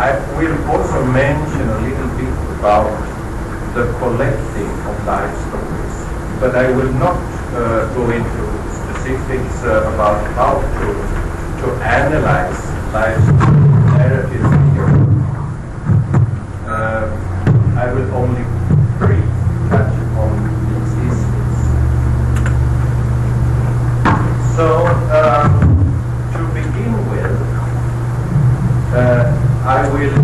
I will also mention a little bit about the collecting of life stories, but I will not go into specifics about how to analyze life narratives here. I will only briefly touch upon these issues. So, to begin with, I will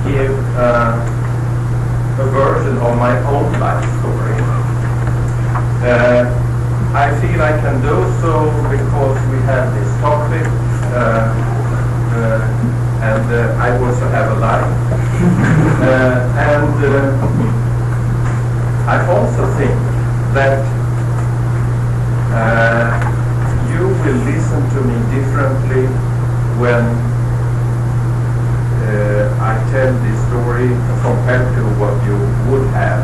give a version of my own life story. I feel I can do so because we have this topic, and I also have a life. And I also think that you will listen to me differently when I tell this story compared to what you would have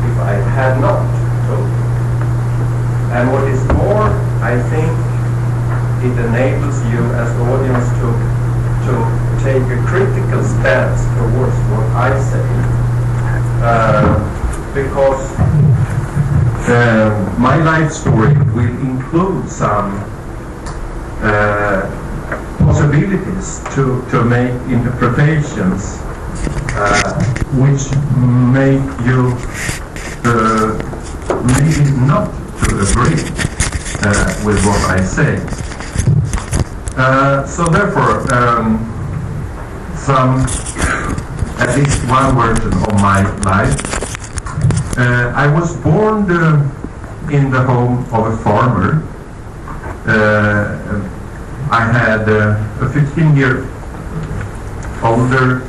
if I had not told you. And what is more, I think it enables you as the audience to take a critical stance towards what I say, because my life story will include some possibilities to make interpretations which make you maybe not to agree with what I say. So therefore, at least one version of my life. I was born in the home of a farmer. I had a 15-year older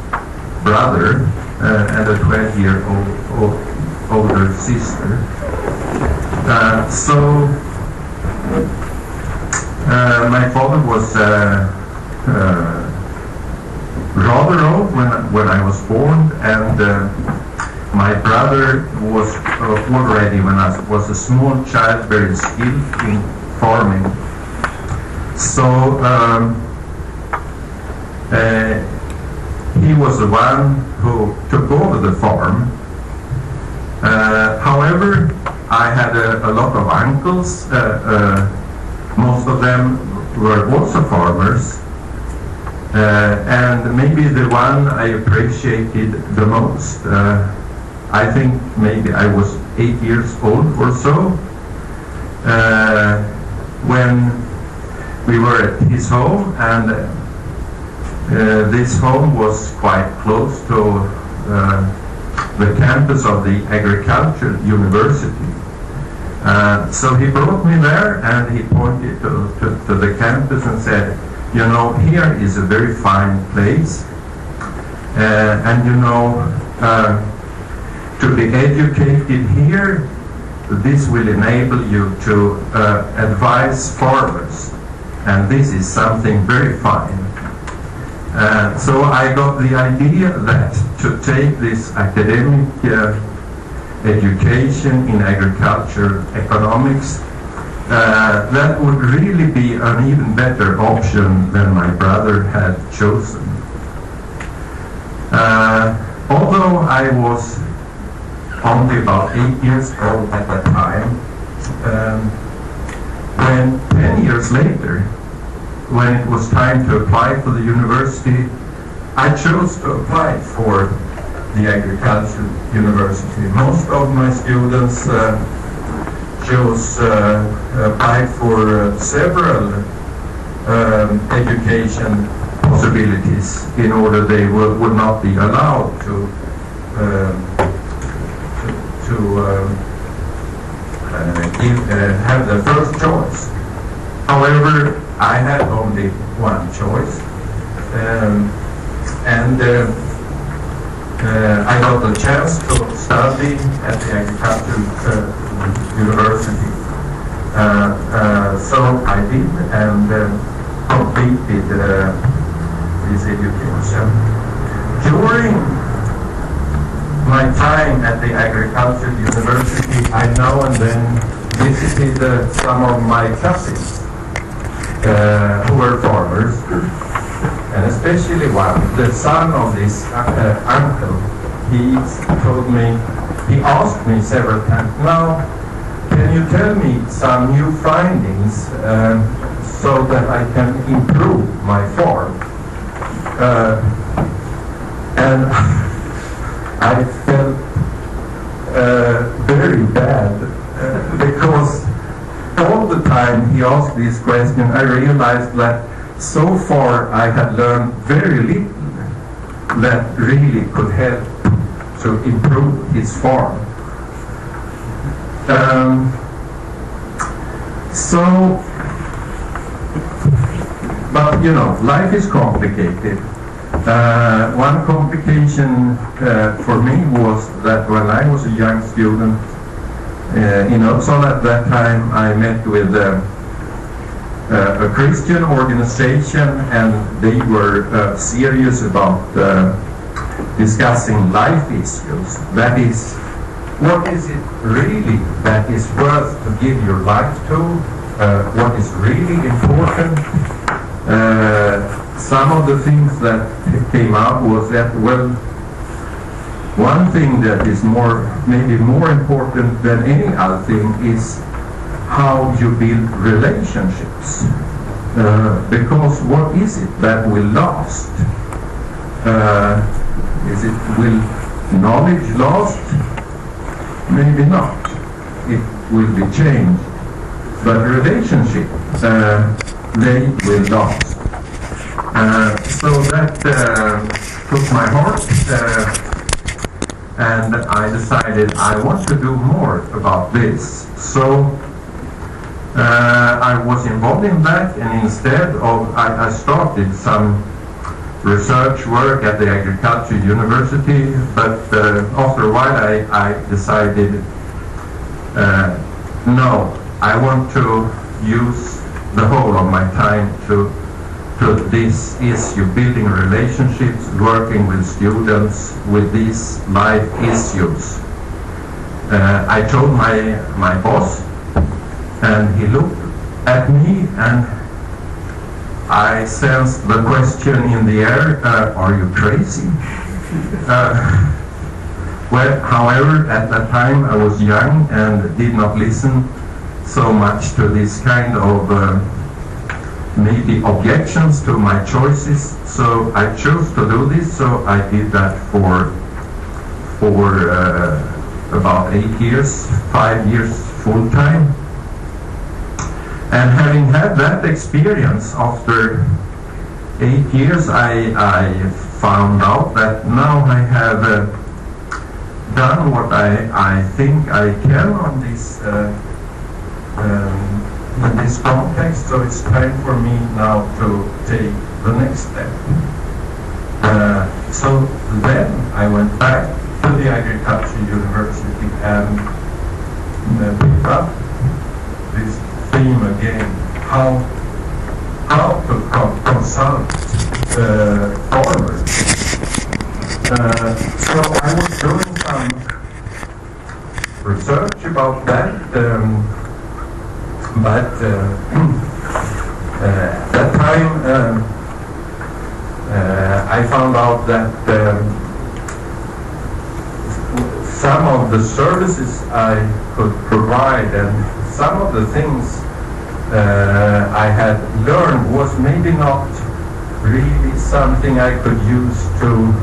brother and a 12-year-old older sister. So my father was rather old when I was born, and my brother was already, when I was a small child, very skilled in farming. So he was the one who took over the farm. However, I had a lot of uncles. Most of them were also farmers. And maybe the one I appreciated the most, I think maybe I was 8 years old or so, when we were at his home, and this home was quite close to the campus of the Agricultural University. So he brought me there, and he pointed to the campus and said, you know, here is a very fine place, and you know, to be educated here, this will enable you to advise farmers, and this is something very fine. So I got the idea that to take this academic education in agriculture economics, that would really be an even better option than my brother had chosen. Although I was only about 8 years old at that time, when 10 years later, when it was time to apply for the university, I chose to apply for the Agricultural University. Most of my students applied for several education possibilities in order they would not be allowed to have the first choice. However, I had only one choice, and I got the chance to study at the Agricultural University. So I did, and completed this education. During my time at the Agricultural University, I now and then visited some of my cousins who were farmers, and especially one, the son of this uncle. He told me, he asked me several times, now, can you tell me some new findings so that I can improve my farm? And I felt very bad because all the time he asked this question, I realized that so far I had learned very little that really could help to improve his farm. But you know, life is complicated. One complication for me was that when I was a young student in Uppsala at that time, I met with a Christian organization, and they were serious about discussing life issues. That is, what is it really that is worth to give your life to? What is really important? Some of the things that came out was that, well, one thing that is maybe more important than any other thing is how you build relationships. Because what is it that will last? Will knowledge last? Maybe not. It will be changed. But relationships, they will last. So that took my heart, and I decided I want to do more about this. So I was involved in that, and instead of, I started some research work at the Agriculture University, but after a while I decided, no, I want to use the whole of my time to this issue, building relationships, working with students with these life issues. I told my boss, and he looked at me, and I sensed the question in the air, are you crazy? Well, however, at that time I was young and did not listen so much to this kind of maybe objections to my choices, so I chose to do this. So I did that for about 8 years, 5 years full time. And having had that experience, after 8 years, I found out that now I have done what I think I can on this in this context, so it's time for me now to take the next step. So then I went back to the Agriculture University and picked up this theme again, how to consult farmers. So I was doing some research about that, but at that time I found out that some of the services I could provide and some of the things I had learned was maybe not really something I could use to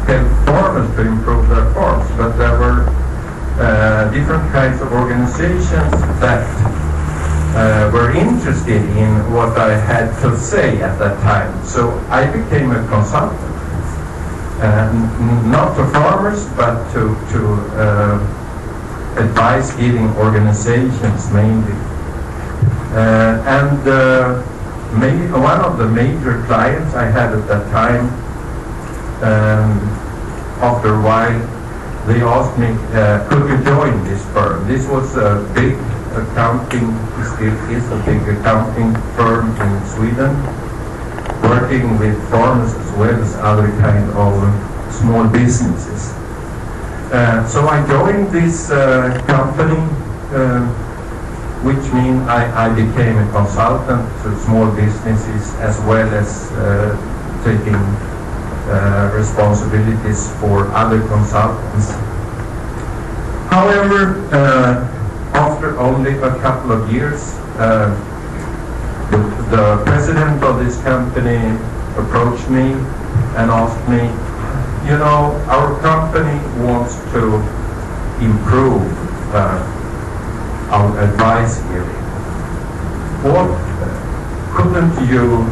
help farmers to improve their farms, but there were different kinds of organizations that were interested in what I had to say at that time. So I became a consultant, not to farmers, but to advice-giving organizations mainly. And one of the major clients I had at that time, after a while, they asked me, could you join this firm? This was a big accounting, still is a big accounting firm in Sweden, working with farmers as well as other kind of small businesses. So I joined this company, which means I became a consultant to small businesses as well as taking responsibilities for other consultants. However, after only a couple of years, the president of this company approached me and asked me, you know, our company wants to improve our advice area. What couldn't you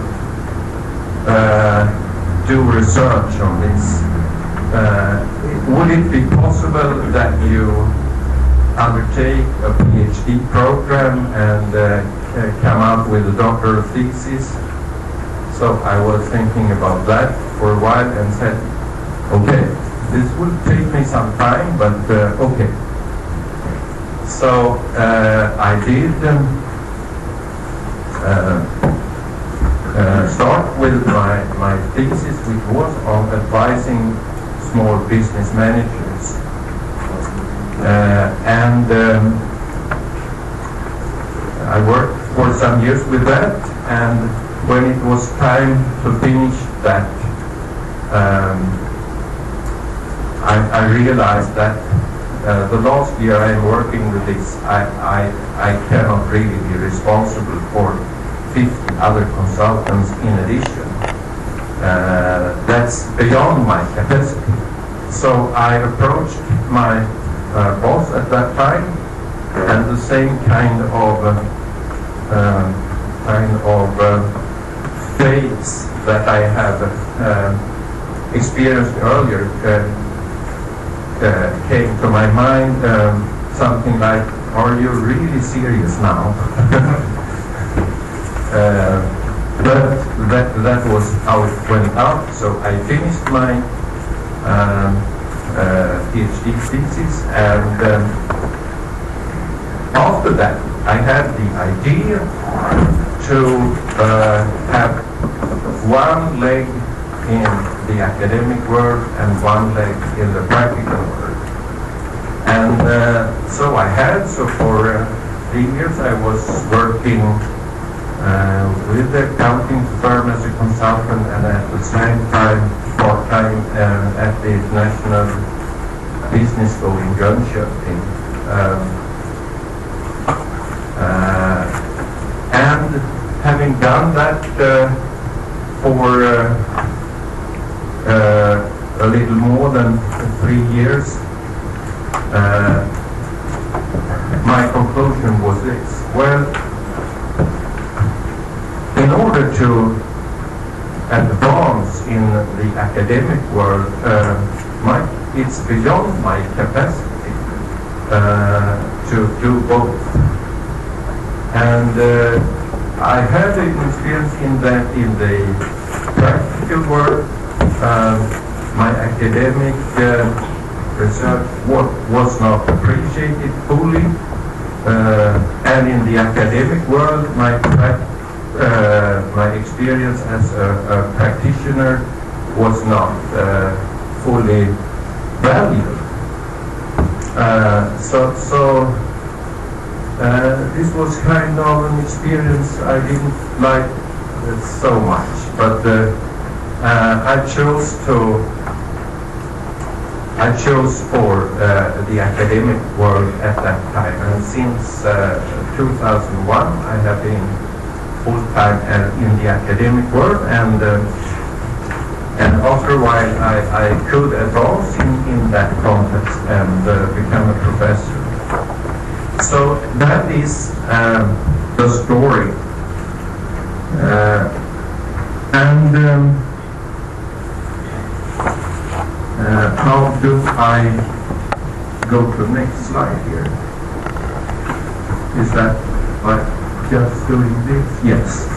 do research on this? Would it be possible that you undertake a PhD program and come out with a doctoral thesis? So I was thinking about that for a while and said, okay, this will take me some time, but okay. So I did start with my thesis, which was on advising small business managers. I worked for some years with that, and when it was time to finish that, I realized that the last year I'm working with this, I cannot really be responsible for 50 other consultants in addition. That's beyond my capacity. So I approached my boss at that time, and the same kind of phase that I have experienced earlier came to my mind, something like, are you really serious now? But that was how it went out. So I finished my PhD thesis, and after that I had the idea to have one leg in the academic world and one leg in the practical world. And so I had, so for 3 years I was working with the accounting firm as a consultant, and at the same time part-time at the International Business School in Jönköping. And having done that for a little more than 3 years, my conclusion was this: well, in order to advance in the academic world, it's beyond my capacity to do both. And I had an experience in that in the practical world. My academic research was not appreciated fully, and in the academic world, my experience as a practitioner was not fully valued. So this was kind of an experience I didn't like so much, but I chose for the academic world at that time, and since 2001 I have been full-time in the academic world, and after a while I could advance in that context and become a professor. So that is the story. How do I go to the next slide here? Is that like just doing this? Yes.